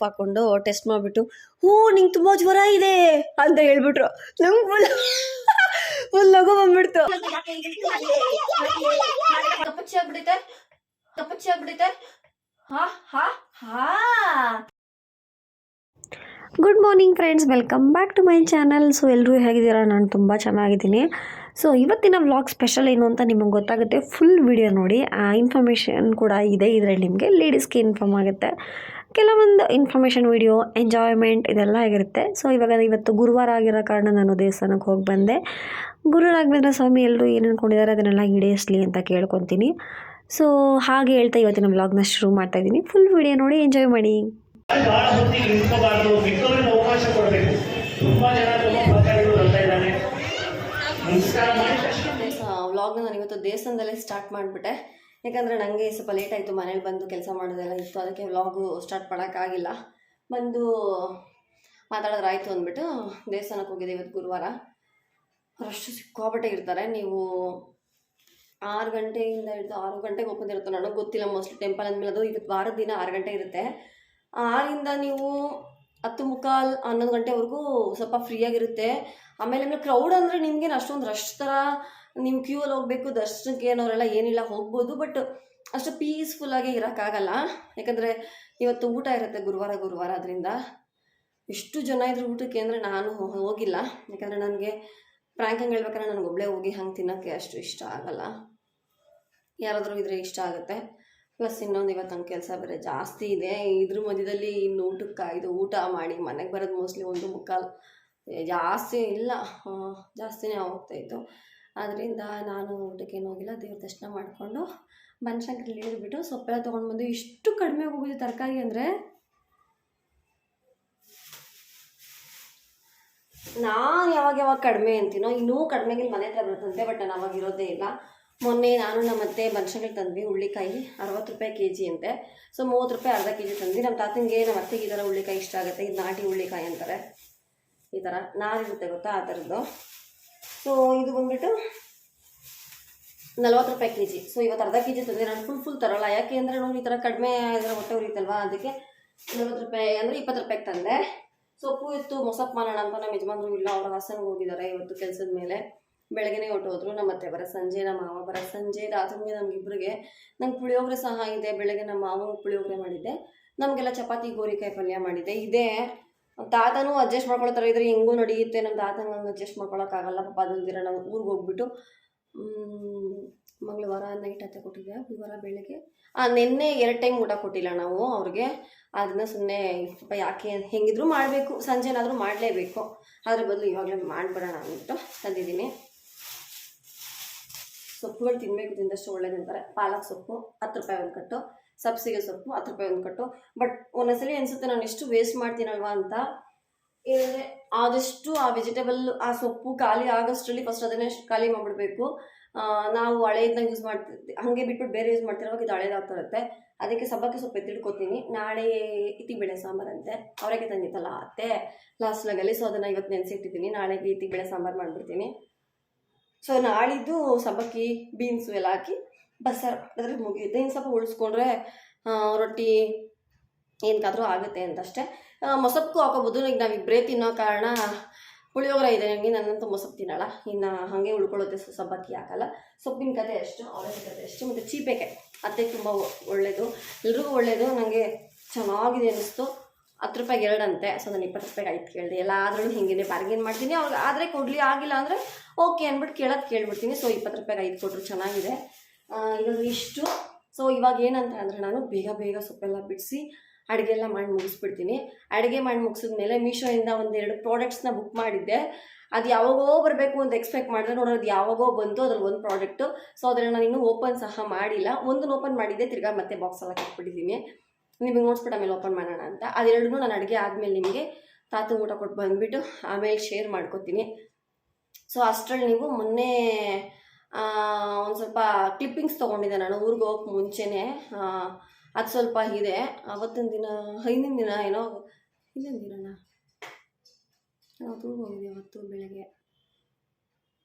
Of ಹಾಕ್ಕೊಂಡು test ಮಾಡಿಬಿಟ್ಟು ನಿಂಗೆ ತುಂಬ ಜ್ವರ ಇದೆ ಅಂತ ಹೇಳ್ಬಿಟ್ರು. ನಂಗೆ ಫುಲ್ ಲಗು ಬಂದ್ಬಿಡ್ತು. ಕಪ್ಪಚ್ಚಿ ಆಗ್ಬಿಟ್ಟೈತೆ. Good morning friends, welcome back to my channel. So ಎಲ್ಲರೂ ಹೇಗಿದ್ದೀರಾ? ನಾನು ತುಂಬ ಚೆನ್ನಾಗಿದ್ದೀನಿ. ಸೊ ಇವತ್ತಿನ ವ್ಲಾಗ್ ಸ್ಪೆಷಲ್ ಏನು ಅಂತ ನಿಮಗೆ ಗೊತ್ತಾಗುತ್ತೆ. ಫುಲ್ ವಿಡಿಯೋ ನೋಡಿ. ಇನ್ಫಾರ್ಮೇಷನ್ ಕೂಡ ಇದೆ ಇದರಲ್ಲಿ. ನಿಮಗೆ ಲೇಡೀಸ್ಗೆ ಇನ್ಫಾರ್ಮ್ ಆಗುತ್ತೆ, ಕೆಲವೊಂದು ಇನ್ಫಾರ್ಮೇಷನ್ ವಿಡಿಯೋ, ಎಂಜಾಯ್ಮೆಂಟ್ ಇದೆಲ್ಲ ಆಗಿರುತ್ತೆ. ಸೊ ಇವತ್ತು ಗುರುವಾರ ಆಗಿರೋ ಕಾರಣ ನಾನು ದೇವಸ್ಥಾನಕ್ಕೆ ಹೋಗಿ ಬಂದೆ. ಗುರು ರಾಘವೇಂದ್ರ ಸ್ವಾಮಿ ಎಲ್ಲರೂ ಏನು ಅಂದ್ಕೊಂಡಿದ್ದಾರೆ ಅದನ್ನೆಲ್ಲ ಈಡೇರಿಸಲಿ ಅಂತ ಕೇಳ್ಕೊತೀನಿ. ಸೊ ಹಾಗೆ ಹೇಳ್ತಾ ಇವತ್ತಿನ ವ್ಲಾಗ್ನ ಶುರು ಮಾಡ್ತಾಯಿದ್ದೀನಿ. ಫುಲ್ ವಿಡಿಯೋ ನೋಡಿ, ಎಂಜಾಯ್ ಮಾಡಿ. ಅವಕಾಶ ಕೊಡಬೇಕು. ತುಂಬಾ ಜನ ವ್ಲಾಗ್ನ ನಾನು ಇವತ್ತು ದೇವಸ್ಥಾನದಲ್ಲೇ ಸ್ಟಾರ್ಟ್ ಮಾಡಿಬಿಟ್ಟೆ. ಯಾಕಂದರೆ ನನಗೆ ಸ್ವಲ್ಪ ಲೇಟ್ ಆಯಿತು, ಮನೇಲಿ ಬಂದು ಕೆಲಸ ಮಾಡೋದೆಲ್ಲ ಇತ್ತು, ಅದಕ್ಕೆ ವ್ಲಾಗು ಸ್ಟಾರ್ಟ್ ಮಾಡೋಕ್ಕಾಗಿಲ್ಲ. ಬಂದು ಮಾತಾಡೋದ್ರಾಯ್ತು ಅಂದ್ಬಿಟ್ಟು ದೇವಸ್ಥಾನಕ್ಕೆ ಹೋಗಿದ್ದೆ. ಇವತ್ತು ಗುರುವಾರ, ರಶ್ ಸಿಕ್ಕಾಪಟ್ಟೆ ಇರ್ತಾರೆ. ನೀವು 6 ಗಂಟೆಯಿಂದ ಹಿಡಿದು 6 ಗಂಟೆಗೆ ಓಪನ್ ಇರುತ್ತೆ, ನನಗೆ ಗೊತ್ತಿಲ್ಲ. ಮೋಸ್ಟ್ಲಿ ಟೆಂಪಲ್ ಅಂದಮೇಲೆ ಅದು ಇವತ್ತು ವಾರದ ದಿನ 6 ಗಂಟೆ ಇರುತ್ತೆ. 6ರಿಂದ ನೀವು 10:15, 11 ಗಂಟೆವರೆಗೂ ಸ್ವಲ್ಪ ಫ್ರೀಯಾಗಿರುತ್ತೆ. ಆಮೇಲೆ ಕ್ರೌಡ್ ಅಂದರೆ ನಿಮಗೇನು ಅಷ್ಟೊಂದು ರಶ್ ಥರ ನಿಮ್ಮ ಕ್ಯೂವಲ್ಲಿ ಹೋಗಬೇಕು ದರ್ಶನಕ್ಕೆ ಏನವರೆಲ್ಲ ಏನಿಲ್ಲ, ಹೋಗ್ಬೋದು. ಬಟ್ ಅಷ್ಟು ಪೀಸ್ಫುಲ್ಲಾಗಿ ಇರೋಕ್ಕಾಗಲ್ಲ. ಯಾಕಂದರೆ ಇವತ್ತು ಊಟ ಇರುತ್ತೆ ಗುರುವಾರ, ಅದರಿಂದ ಎಷ್ಟು ಜನ ಇದ್ರು ಊಟಕ್ಕೆ ಅಂದರೆ ನಾನು ಹೋಗಿಲ್ಲ. ಯಾಕಂದರೆ ನನಗೆ ಫ್ರ್ಯಾಂಕ್ ಹಂಗೆ ಹೇಳ್ಬೇಕಾದ್ರೆ ನನಗೆ ಒಬ್ಬಳೇ ಹೋಗಿ ಹಂಗೆ ತಿನ್ನೋಕ್ಕೆ ಅಷ್ಟು ಇಷ್ಟ ಆಗಲ್ಲ. ಯಾರಾದರೂ ಇದ್ರೆ ಇಷ್ಟ ಆಗುತ್ತೆ. ಪ್ಲಸ್ ಇನ್ನೊಂದು ಇವತ್ತು ನಂಗೆ ಕೆಲಸ ಬೇರೆ ಜಾಸ್ತಿ ಇದೆ. ಇದ್ರ ಮಧ್ಯದಲ್ಲಿ ಇನ್ನು ಊಟ ಮಾಡಿ ಮನೆಗೆ ಬರೋದು ಮೋಸ್ಟ್ಲಿ 1:15, ಜಾಸ್ತಿ ಇಲ್ಲ, ಜಾಸ್ತಿನೇ ಹೋಗ್ತಾಯಿತ್ತು. ಆದ್ದರಿಂದ ನಾನು ಊಟಕ್ಕೇನು ಹೋಗಿಲ್ಲ. ದೇವ್ರ ದರ್ಶನ ಮಾಡಿಕೊಂಡು ಬನಶಂಕರಿಲಿ ಇಳಿದ್ಬಿಟ್ಟು ಸೊಪ್ಪೆಲ್ಲ ತೊಗೊಂಡು ಬಂದು. ಇಷ್ಟು ಕಡಿಮೆ ಹೋಗಿದೆ ತರಕಾರಿ ಅಂದರೆ. ನಾನು ಯಾವಾಗ ಕಡಿಮೆ ಅಂತೀನೋ, ಇನ್ನೂ ಕಡಿಮೆಗೆ ಮನೆ ಹತ್ರ ಬರುತ್ತಂತೆ. ಬಟ್ ನಾನು ಅವಾಗ ಇರೋದೇ ಇಲ್ಲ. ಮೊನ್ನೆ ನಾನು ನಮ್ಮ ಅತ್ತೆ ಬನಶಂಕರಿ ತಂದ್ವಿ. ಹುಳ್ಳಿಕಾಯಿ 60 ರೂಪಾಯಿ kg ಅಂತೆ. ಸೊ 30 ರೂಪಾಯಿ ಅರ್ಧ kg ತಂದ್ವಿ. ನಮ್ಮ ತಾತಂಗೆ, ನಮ್ಮ ಅತ್ತೆಗೆ ಈ ಥರ ಹುಳ್ಳಿಕಾಯಿ ಇಷ್ಟ ಆಗುತ್ತೆ. ಇದು ನಾಟಿ ಹುಳ್ಳಿಕಾಯಿ ಅಂತಾರೆ. ಈ ಥರ ನಾರಿರುತ್ತೆ ಗೊತ್ತಾ, ಆ ಥರದ್ದು. ಸೊ ಇದು ಬಂದುಬಿಟ್ಟು 40 ರೂಪಾಯಿ kg. ಸೊ ಇವತ್ತು ಅರ್ಧ kg ತಂದೆ. ನಾನು ಫುಲ್ ತರೋಲ್ಲ. ಯಾಕೆ ಅಂದರೆ ನೋಡಿ, ಈ ಥರ ಕಡಿಮೆ ಇದರ ಹೊಟ್ಟೆ ಉರಿಯುತ್ತಲ್ವ, ಅದಕ್ಕೆ 40 ರೂಪಾಯಿ ಅಂದರೆ 20 ರೂಪಾಯಿಗೆ ತಂದೆ. ಸೊಪ್ಪು ಇತ್ತು, ಮೊಸಪ್ಪು ಮಾಡೋಣ ಅಂತ. ನಮ್ಮ ಯಜಮಾನರು ಇಲ್ಲ, ಅವ್ರ ಹಾಸನಗೆ ಹೋಗಿದ್ದಾರೆ ಇವತ್ತು ಕೆಲಸದ ಮೇಲೆ. ಬೆಳಗ್ಗೆನೇ ಹೊಟ್ಟೋದ್ರು. ನಮ್ಮ ಅತ್ತೆ ಬರೋ ಸಂಜೆ, ನಮ್ಮ ಮಾವ ಬರೋ ಸಂಜೆ. ರಾತ್ರಿಗೆ ನಮಗಿಬ್ಬರಿಗೆ. ನಂಗೆ ಪುಳಿಯೋಗರೆ ಸಹ ಇದೆ. ಬೆಳಗ್ಗೆ ನಮ್ಮ ಮಾವಂಗೆ ಪುಳಿಯೋಗರೆ ಮಾಡಿದ್ದೆ. ನಮಗೆಲ್ಲ ಚಪಾತಿ, ಗೋರಿಕಾಯಿ ಪಲ್ಯ ಮಾಡಿದ್ದೆ. ಇದೇ ತಾತನೂ ಅಡ್ಜಸ್ಟ್ ಮಾಡ್ಕೊಳ್ತಾರೆ. ಇದ್ರೆ ಹೆಂಗೂ ನಡೆಯುತ್ತೆ. ನಮ್ಮ ತಾತಂಗೆ ಹಂಗೆ ಅಡ್ಜಸ್ಟ್ ಮಾಡ್ಕೊಳಕ್ಕಾಗಲ್ಲ ಪಾಪ. ಅದೊಂದಿರ ನಾವು ಊರಿಗೆ ಹೋಗ್ಬಿಟ್ಟು ಮಂಗಳವಾರ ನೈಟ್ ಹತ್ತೆ ಕೊಟ್ಟಿದ್ದೆ, ಬುಧವಾರ ಬೆಳಗ್ಗೆ. ನಿನ್ನೆ 2 ಟೈಮ್ ಊಟ ಕೊಟ್ಟಿಲ್ಲ ನಾವು ಅವ್ರಿಗೆ. ಅದನ್ನ ಸುಮ್ಮನೆ ಪಾಪ ಯಾಕೆ, ಹೆಂಗಿದ್ರು ಮಾಡಬೇಕು, ಸಂಜೆನಾದರೂ ಮಾಡಲೇಬೇಕು. ಅದ್ರ ಬದಲು ಇವಾಗಲೇ ಮಾಡಿಬಿಡೋಣ ಅಂದ್ಬಿಟ್ಟು ತಂದಿದ್ದೀನಿ. ಸೊಪ್ಪುಗಳು ತಿನ್ನಬೇಕು, ತಿಂದಷ್ಟು ಒಳ್ಳೇದಂತಾರೆ. ಪಾಲಕ್ ಸೊಪ್ಪು 10 ರೂಪಾಯಿ ಒಂದು ಕಟ್ಟು, ಸಬ್ಸಿಗೆ ಸೊಪ್ಪು 10 ರೂಪಾಯಿ ಒಂದು ಕಟ್ಟು. ಬಟ್ ಒಂದೊಂದ್ಸಲಿ ಅನಿಸುತ್ತೆ ನಾನು ಎಷ್ಟು ವೇಸ್ಟ್ ಮಾಡ್ತೀನಲ್ವಾ ಅಂತ. ಏನಂದರೆ ಆದಷ್ಟು ಆ ವೆಜಿಟೇಬಲ್, ಆ ಸೊಪ್ಪು ಖಾಲಿ ಆಗೋಷ್ಟರಲ್ಲಿ ಫಸ್ಟ್ ಅದನ್ನೇ ಖಾಲಿ ಮಾಡಿಬಿಡ್ಬೇಕು. ನಾವು ಹಳೆಯದನ್ನ ಯೂಸ್ ಮಾಡ್ತಿರ್ತೀವಿ, ಹಾಗೆ ಬಿಟ್ಬಿಟ್ಟು ಬೇರೆ ಯೂಸ್ ಮಾಡ್ತಿರೋವಾಗ ಇದು ಹಳೇದಾಗ್ತಿರುತ್ತೆ. ಅದಕ್ಕೆ ಸಬ್ಬಕ್ಕಿ ಸೊಪ್ಪು ಎತ್ತಿಡ್ಕೊತೀನಿ. ನಾಳೆ ಇತ್ತಿಬೇಳೆ ಸಾಂಬಾರಂತೆ. ಅವರಿಗೆ ತಂದಿತ್ತಲ್ಲ ಅತ್ತೆ ಲಾಸ್ಟ್ ಲಾಗಲ್ಲಿ. ಸೊ ಅದನ್ನು ಇವತ್ತು ನೆನೆಸಿಟ್ಟಿದ್ದೀನಿ. ನಾಳೆಗೆ ಇತ್ತಿಬೇಳೆ ಸಾಂಬಾರು ಮಾಡಿಬಿಡ್ತೀನಿ. ಸೊ ನಾಳಿದ್ದು ಸಬ್ಬಕ್ಕಿ, ಬೀನ್ಸು ಎಲ್ಲ ಹಾಕಿ ಬಸ್ಸಾರು ಅದ್ರಲ್ಲಿ ಮುಗಿಯುತ್ತೆ. ಇನ್ನು ಸ್ವಲ್ಪ ಉಳಿಸ್ಕೊಂಡ್ರೆ ರೊಟ್ಟಿ ಏನಕ್ಕಾದರೂ ಆಗುತ್ತೆ ಅಂತಷ್ಟೇ. ಮೊಸಪ್ಪು ಹಾಕೋಬೋದು. ಈಗ ನಾವಿಬ್ಬರೇ ತಿನ್ನೋ ಕಾರಣ ಪುಳಿಯೋಗರೆ ಇದೆ ನನಗೆ. ನನ್ನಂತೂ ಮೊಸಪ್ಪು ತಿನ್ನೋಲ್ಲ. ಇನ್ನು ಹಾಗೆ ಉಳ್ಕೊಳ್ಳುತ್ತೆ. ಸಬ್ಬಕ್ಕಿ ಹಾಕಲ್ಲ. ಸೊಪ್ಪಿನ ಕತೆ ಅಷ್ಟು, ಅವರೆಕಾಯಿ ಕತೆ ಅಷ್ಟು. ಮತ್ತು ಚೀಪೆಕಾಯಿ ಅತ್ತೆ ತುಂಬ ಒಳ್ಳೆಯದು, ಎಲ್ರಿಗೂ ಒಳ್ಳೆಯದು. ನನಗೆ ಚೆನ್ನಾಗಿದೆ ಅನ್ನಿಸ್ತು. 10 ರೂಪಾಯಿಗೆ 2 ಅಂತೆ. ಸೊ ನಾನು 20 ರೂಪಾಯಿಗೆ 5 ಕೇಳಿದೆ. ಎಲ್ಲಾದ್ರೂ ಹಿಂಗೆ ಬಾರ್ಗೇನ್ ಮಾಡ್ತೀನಿ. ಅವ್ರಿಗೆ ಆದರೆ ಕೊಡಲಿ, ಆಗಿಲ್ಲ ಅಂದರೆ ಓಕೆ ಅಂದ್ಬಿಟ್ಟು ಕೇಳ್ಬಿಡ್ತೀನಿ. ಸೊ 20 ರೂಪಾಯಿಗೆ 5 ಕೊಟ್ಟರು, ಚೆನ್ನಾಗಿದೆ. ಇವಾಗ ಇಷ್ಟು. ಸೊ ಇವಾಗ ಏನಂತ ಅಂದರೆ ನಾನು ಬೇಗ ಸೊಪ್ಪೆಲ್ಲ ಬಿಡಿಸಿ ಅಡುಗೆ ಎಲ್ಲ ಮಾಡಿ ಮುಗಿಸ್ಬಿಡ್ತೀನಿ. ಅಡುಗೆ ಮಾಡಿ ಮುಗಿಸಿದ್ಮೇಲೆ ಮೀಶೋಯಿಂದ 1-2 ಪ್ರಾಡಕ್ಟ್ಸ್ನ ಬುಕ್ ಮಾಡಿದ್ದೆ. ಅದು ಯಾವಾಗೋ ಬರಬೇಕು ಅಂತ ಎಕ್ಸ್ಪೆಕ್ಟ್ ಮಾಡಿದ್ರೆ ನೋಡೋದು ಅದು ಯಾವಾಗೋ ಬಂತು. ಅದ್ರಲ್ಲಿ ಒಂದು ಪ್ರಾಡಕ್ಟು. ಸೊ ಅದನ್ನು ನಾನು ಇನ್ನೂ ಓಪನ್ ಸಹ ಮಾಡಿಲ್ಲ. ಒಂದನ್ನು ಓಪನ್ ಮಾಡಿದ್ದೆ, ತಿರ್ಗಾ ಮತ್ತೆ ಬಾಕ್ಸೆಲ್ಲ ಕಟ್ಬಿಟ್ಟಿದ್ದೀನಿ. ನಿಮಗೆ ನೋಡ್ಸ್ಬಿಟ್ಟು ಆಮೇಲೆ ಓಪನ್ ಮಾಡೋಣ ಅಂತ. ಅದೆರಡನ್ನೂ ನಾನು ಅಡುಗೆ ಆದಮೇಲೆ ನಿಮಗೆ ತಾತ ಊಟ ಕೊಟ್ಟು ಬಂದುಬಿಟ್ಟು ಆಮೇಲೆ ಶೇರ್ ಮಾಡ್ಕೊತೀನಿ. ಸೊ ಅಷ್ಟರಲ್ಲಿ ನೀವು ಮೊನ್ನೆ ಒಂದು ಸ್ವಲ್ಪ ಕ್ಲಿಪ್ಪಿಂಗ್ಸ್ ತೊಗೊಂಡಿದ್ದೆ ನಾನು ಊರಿಗೆ ಹೋಗೋಕ್ಕೆ ಮುಂಚೆನೇ. ಅದು ಸ್ವಲ್ಪ ಇದೆ. ಅವತ್ತಿನ ದಿನ, ಹಿಂದಿನ ದಿನ ಏನೋ, ಹಿಂದಿನ ದಿನನ ನಾವು ಊರಿಗೆ ಹೋಗಿದ್ದೆ ಅವತ್ತು ಬೆಳಗ್ಗೆ.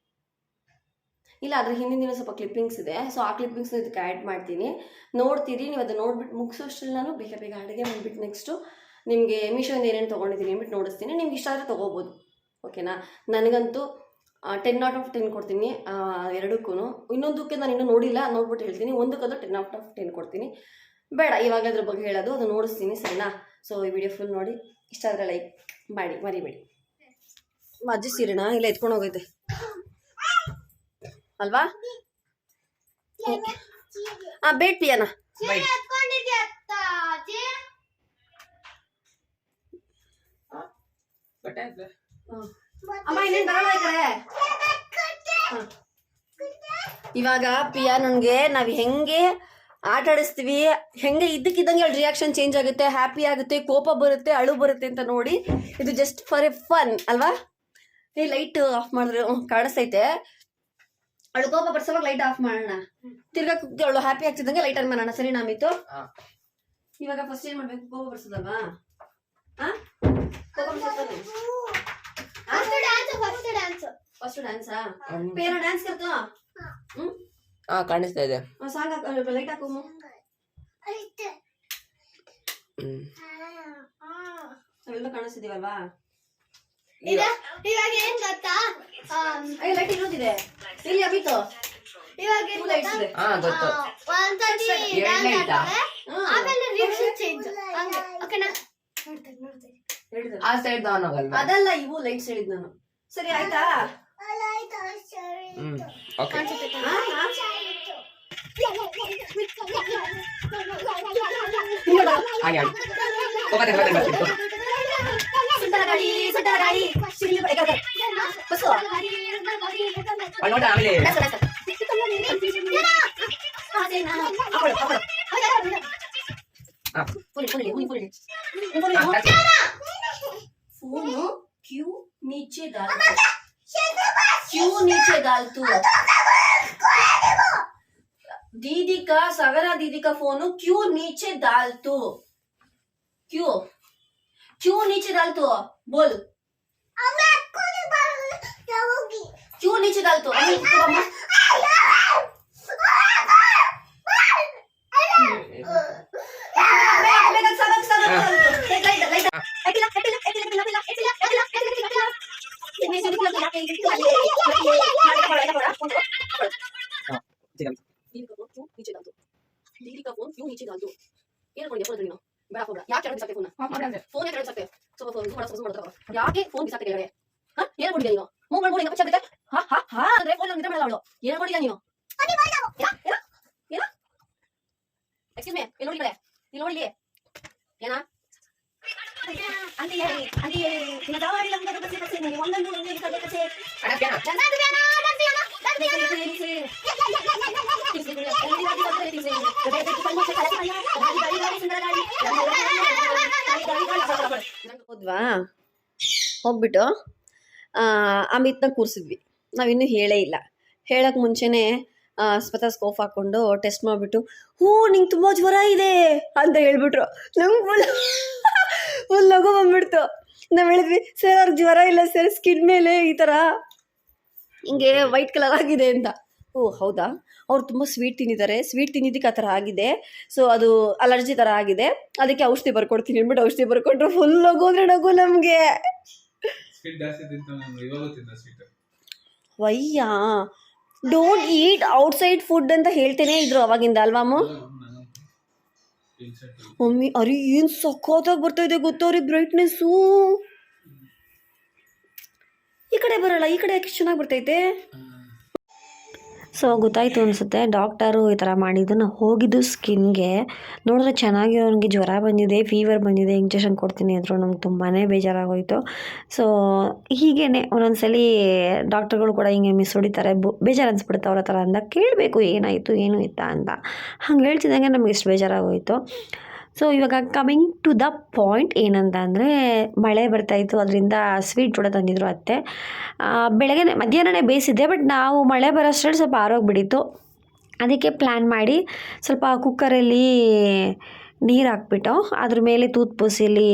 ಇಲ್ಲ, ಅದ್ರ ಹಿಂದಿನ ದಿನ ಸ್ವಲ್ಪ ಕ್ಲಿಪ್ಪಿಂಗ್ಸ್ ಇದೆ. ಸೊ ಆ ಕ್ಲಿಪ್ಪಿಂಗ್ಸ್ನ ಇದಕ್ಕೆ ಆ್ಯಡ್ ಮಾಡ್ತೀನಿ, ನೋಡ್ತೀರಿ. ನೀವು ಅದನ್ನು ನೋಡ್ಬಿಟ್ಟು ಮುಗಿಸೋಷ್ಟ್ರಲ್ಲಿ ನಾನು ಬೇಗ ಅಡುಗೆ ಮಾಡಿಬಿಟ್ಟು ನೆಕ್ಸ್ಟು ನಿಮಗೆ ಮೀಶೋಯಿಂದ ಏನೇನು ತೊಗೊಂಡಿದ್ದೀನಿ ಅಂದ್ಬಿಟ್ಟು ನೋಡಿಸ್ತೀನಿ. ನಿಮ್ಗೆ ಇಷ್ಟ ಆದರೆ ತೊಗೋಬೋದು, ಓಕೆನಾ. ನನಗಂತೂ 10/10 ಕೊಡ್ತೀನಿ ಎರಡಕ್ಕೂ. ಇನ್ನೊಂದಕ್ಕೆ ನಾನು ಇನ್ನೂ ನೋಡಿಲ್ಲ, ನೋಡ್ಬಿಟ್ಟು ಹೇಳ್ತೀನಿ. ಒಂದಕ್ಕದು 10/10 ಕೊಡ್ತೀನಿ. ಬೇಡ ಇವಾಗ ಅದ್ರ ಬಗ್ಗೆ ಹೇಳೋದು, ಅದು ನೋಡಿಸ್ತೀನಿ, ಸರಿನಾ. ಸೊ ಈ ವಿಡಿಯೋ ಫುಲ್ ನೋಡಿ, ಇಷ್ಟ ಆದರೆ ಲೈಕ್ ಮಾಡಿ, ಮರಿಬೇಡಿ. ಅಜ್ಜಿ ಸೀರೆನಾ ಇಲ್ಲ ಎತ್ಕೊಂಡು ಹೋಗೈತೆ ಅಲ್ವಾ? ಬೇಟ್ ಪಿಯಾನ ಅಮ್ಮ ಇನ್ನೇನು ಬರೋಣ ಈ ಕಡೆ. ಇವಾಗ ಪಿಯಾ ನನಗೆ ನಾವು ಹೆಂಗೆ ಆಟ ಆಡಿಸ್ತೀವಿ, ಹೆಂಗೆ ಇದ್ದಕ್ಕಿದ್ದಂಗೆ ಅಲ್ಲಿ ರಿಯಾಕ್ಷನ್ ಚೇಂಜ್ ಆಗುತ್ತೆ, ಹ್ಯಾಪಿ ಆಗುತ್ತೆ, ಕೋಪ ಬರುತ್ತೆ, ಅಳು ಬರುತ್ತೆ ಅಂತ ನೋಡಿ. ಇದು ಜಸ್ಟ್ ಫಾರ್ ಎ ಫನ್ ಅಲ್ವಾ. ಈ ಲೈಟ್ ಆಫ್ ಮಾಡಿದ್ರೆ ಕಾಣಿಸ್ತೈತೆ. ಅವಳು ಕೋಪ ಬರ್ಸೋವಾಗ ಲೈಟ್ ಆಫ್ ಮಾಡೋಣ, ತಿರ್ಗಾ ಅವಳು ಹ್ಯಾಪಿ ಆಗ್ತಿದ್ದಂಗೆ ಲೈಟ್ ಆನ್ ಮಾಡೋಣ, ಸರಿ ನಾಮಿತ್ತು. ಇವಾಗ ಫಸ್ಟ್ ಏನ್ ಮಾಡ್ಬೇಕು, ಕೋಪ ಬರ್ಸೋದಲ್ವಾ? ಫಸ್ಟ್ ಡ್ಯಾನ್ಸಾ? ಪೇನ ಡ್ಯಾನ್ಸ್ ಕರ್ತು. ಕಾಣಿಸ್ತಾ ಇದೆ. ಸಾಂಗ್ ಲೈಟ್ ಹಾಕು. ನಾವೆಲ್ಲ ಕಾಣಿಸ್ತಿದೀವಲ್ವಾ? ಇವಾಗ ಏನ್ ಗೊತ್ತಾ, ಲೈಟ್ ಇರೋದಿದೆ ಇಲ್ಲಿ ಅಭಿತು. ಇವಾಗ ಲೈಟ್ಸ್ ಇದೆ. ಗೊತ್ತು. ಒಂದ್ಸತಿ ಎರಡ್ light ಆ? ಆಮೇಲೆ ರಿಯಾಕ್ಷನ್ ಚೇಂಜ್. ಓಕೆನಾ? ಆ ಸೈಡ್ ಆನ್ ಆಗಲ್ವಾ? ಅದಲ್ಲ, ಇವು ಲೈಟ್ಸ್ ಹೇಳಿದ್ ನಾನು. ಸರಿ ಆಯ್ತಾ? ಓಕೆ. ಹಾಗೆ ಆಡಿ. ಕೋಪ ಬರ್ತಿತ್ತು. ನೋಡ ಆಮೇಲೆ फोन क्यों नीचे डालते, क्यों नीचे डालतू? दीदी का, सगरा दीदी का फोन क्यों नीचे डालतू? क्यों क्यों नीचे डालतू? बोल क्यों नीचे डालतू? दीदी का फोन क्यों नीचे डाल दो? ಏನು ಕೊಡಿ ಫೋನ್ ನೀನು ಬೇಡ ಹೋಗ್ಬೇಡ. ಯಾಕೆ ಎರಡು ಬಿಸಾಕ್ತೆ ಫೋನ್ ಯಾಕೆ ಎರಡು ಬಿಸಾಕ್ತೆ? ಸ್ವಲ್ಪ ಫೋನ್ ಮಾಡ್ತಾರೆ. ಯಾಕೆ ಫೋನ್ ಬಿಸಾಕ್ತೆ ಕೆಳಗಡೆ? ಏನು ಕೊಡಿದ್ಯಾ ನೀನು? ಮೂವ್ ಮಾಡ್ಬೋದು ಹಿಂಗೆ ಬಿಸಾಕ್ತೆ. ಹಾ ಅಂದ್ರೆ ಫೋನ್ ನಿದ್ರೆ ಮಾಡಲ್ಲ ಅವಳು. ಏನು ಕೊಡಿದ್ಯಾ ನೀನು? ಏನ ಎಕ್ಸ್ಕ್ಯೂಸ್ ಮೀ, ಇಲ್ಲಿ ನೋಡಿ ಕಡೆ, ಇಲ್ಲಿ ನೋಡಿ ಏನಾ ಅಂತಿ ಹೇಳಿ ನಿನ್ನ ದಾರಿ ಲಂಗದ ಕಸೆ ಕಸೆ ನೀನು ಒಂದೊಂದು ಒಂದೊಂದು ಕಸೆ ಕಸೆ ಹೋದ್ವಾ. ಹೋಗ್ಬಿಟ್ಟು ಅಮಿತ್ನ ಕೂರಿಸಿದ್ವಿ. ನಾವಿನ್ನೂ ಹೇಳೇ ಇಲ್ಲ. ಹೇಳಕ್ಕೆ ಮುಂಚೆನೇ ಸ್ಪೆಥೋಸ್ಕೋಪ್ ಹಾಕ್ಕೊಂಡು ಟೆಸ್ಟ್ ಮಾಡಿಬಿಟ್ಟು, ನಿಂಗೆ ತುಂಬ ಜ್ವರ ಇದೆ ಅಂತ ಹೇಳ್ಬಿಟ್ರು. ನಂಗೆ ಫುಲ್ ಲಗು ಬಂದ್ಬಿಡ್ತು. ನಾವು ಹೇಳಿದ್ವಿ, ಸರ್ ಅವ್ರಿಗೆ ಜ್ವರ ಇಲ್ಲ ಸರ್, ಸ್ಕಿನ್ ಮೇಲೆ ಈ ಥರ ಹಿಂಗೆ ವೈಟ್ ಕಲರ್ ಆಗಿದೆ ಅಂತ. ಹೌದಾ, ಅವ್ರು ತುಂಬ ಸ್ವೀಟ್ ತಿಂದಿದ್ದಾರೆ, ಸ್ವೀಟ್ ತಿಂದಿದ್ದಕ್ಕೆ ಆ ಥರ ಆಗಿದೆ, ಸೊ ಅದು ಅಲರ್ಜಿ ಥರ ಆಗಿದೆ, ಅದಕ್ಕೆ ಔಷಧಿ ಬರ್ಕೊಡ್ತೀನಿ ಅಂದ್ಬಿಟ್ಟು ಔಷಧಿ ಬರ್ಕೊಟ್ರು. ಫುಲ್ ನಗು ಅಂದರೆ ನಗು ನಮಗೆ. ವಯ್ಯ ಡೋಂಟ್ ಈಟ್ ಔಟ್ಸೈಡ್ ಫುಡ್ ಅಂತ ಹೇಳ್ತೇನೆ ಇದ್ರು ಅವಾಗಿಂದ ಅಲ್ವಾಮು. ಮಮ್ಮಿ ಅರಿ ಏನು ಸಖತ್ತಾಗಿ ಬರ್ತಾ ಇದೆ ಗೊತ್ತಾ ಅವ್ರಿಗೆ ಬ್ರೈಟ್ನೆಸ್ಸು. ಈ ಕಡೆ ಬರಲ್ಲ, ಈ ಕಡೆ ಯಾಕೆ ಚೆನ್ನಾಗಿ ಬರ್ತೈತೆ? ಸೊ ಗೊತ್ತಾಯಿತು ಅನಿಸುತ್ತೆ. ಡಾಕ್ಟರು ಈ ಥರ ಮಾಡಿದ್ದು. ನಾವು ಹೋಗಿದ್ದು ಸ್ಕಿನ್ಗೆ. ನೋಡಿದ್ರೆ ಚೆನ್ನಾಗಿರೋನಿಗೆ ಜ್ವರ ಬಂದಿದೆ, ಫೀವರ್ ಬಂದಿದೆ, ಇಂಜೆಕ್ಷನ್ ಕೊಡ್ತೀನಿ ಅಂದರು. ನಮ್ಗೆ ತುಂಬಾ ಬೇಜಾರಾಗೋಯಿತು. ಸೊ ಹೀಗೇ ಒಂದೊಂದ್ಸಲಿ ಡಾಕ್ಟರ್ಗಳು ಕೂಡ ಹಿಂಗೆ ಮಿಸ್ ಹೊಡಿತಾರೆ, ಬೇಜಾರು ಅನಿಸ್ಬಿಡುತ್ತೆ ಅವ್ರ ಥರ ಅಂದಾಗ. ಕೇಳಬೇಕು ಏನಾಯಿತು ಏನು ಇತ್ತ ಅಂತ. ಹಂಗೆ ಹೇಳ್ತಿದ್ದಂಗೆ ನಮ್ಗೆ ಎಷ್ಟು ಬೇಜಾರಾಗೋಯಿತು. ಸೊ ಇವಾಗ ಕಮಿಂಗ್ ಟು ದ ಪಾಯಿಂಟ್ ಏನಂತ ಅಂದರೆ, ಮಳೆ ಬರ್ತಾಯಿತ್ತು, ಅದರಿಂದ ಸ್ವೀಟ್ ಕೂಡ ತಂದಿದ್ರು ಅತ್ತೆ. ಬೆಳಗ್ಗೆ ಮಧ್ಯಾಹ್ನನೇ ಬೇಯಿಸಿದ್ದೆ, ಬಟ್ ನಾವು ಮಳೆ ಬರೋಷ್ಟರಲ್ಲಿ ಸ್ವಲ್ಪ ಆರೋಗ್ಬಿಟ್ಟಿತ್ತು. ಅದಕ್ಕೆ ಪ್ಲ್ಯಾನ್ ಮಾಡಿ ಸ್ವಲ್ಪ ಕುಕ್ಕರಲ್ಲಿ ನೀರು ಹಾಕ್ಬಿಟ್ಟು ಅದ್ರ ಮೇಲೆ ತೂತ್ಪೂಸಿಲಿ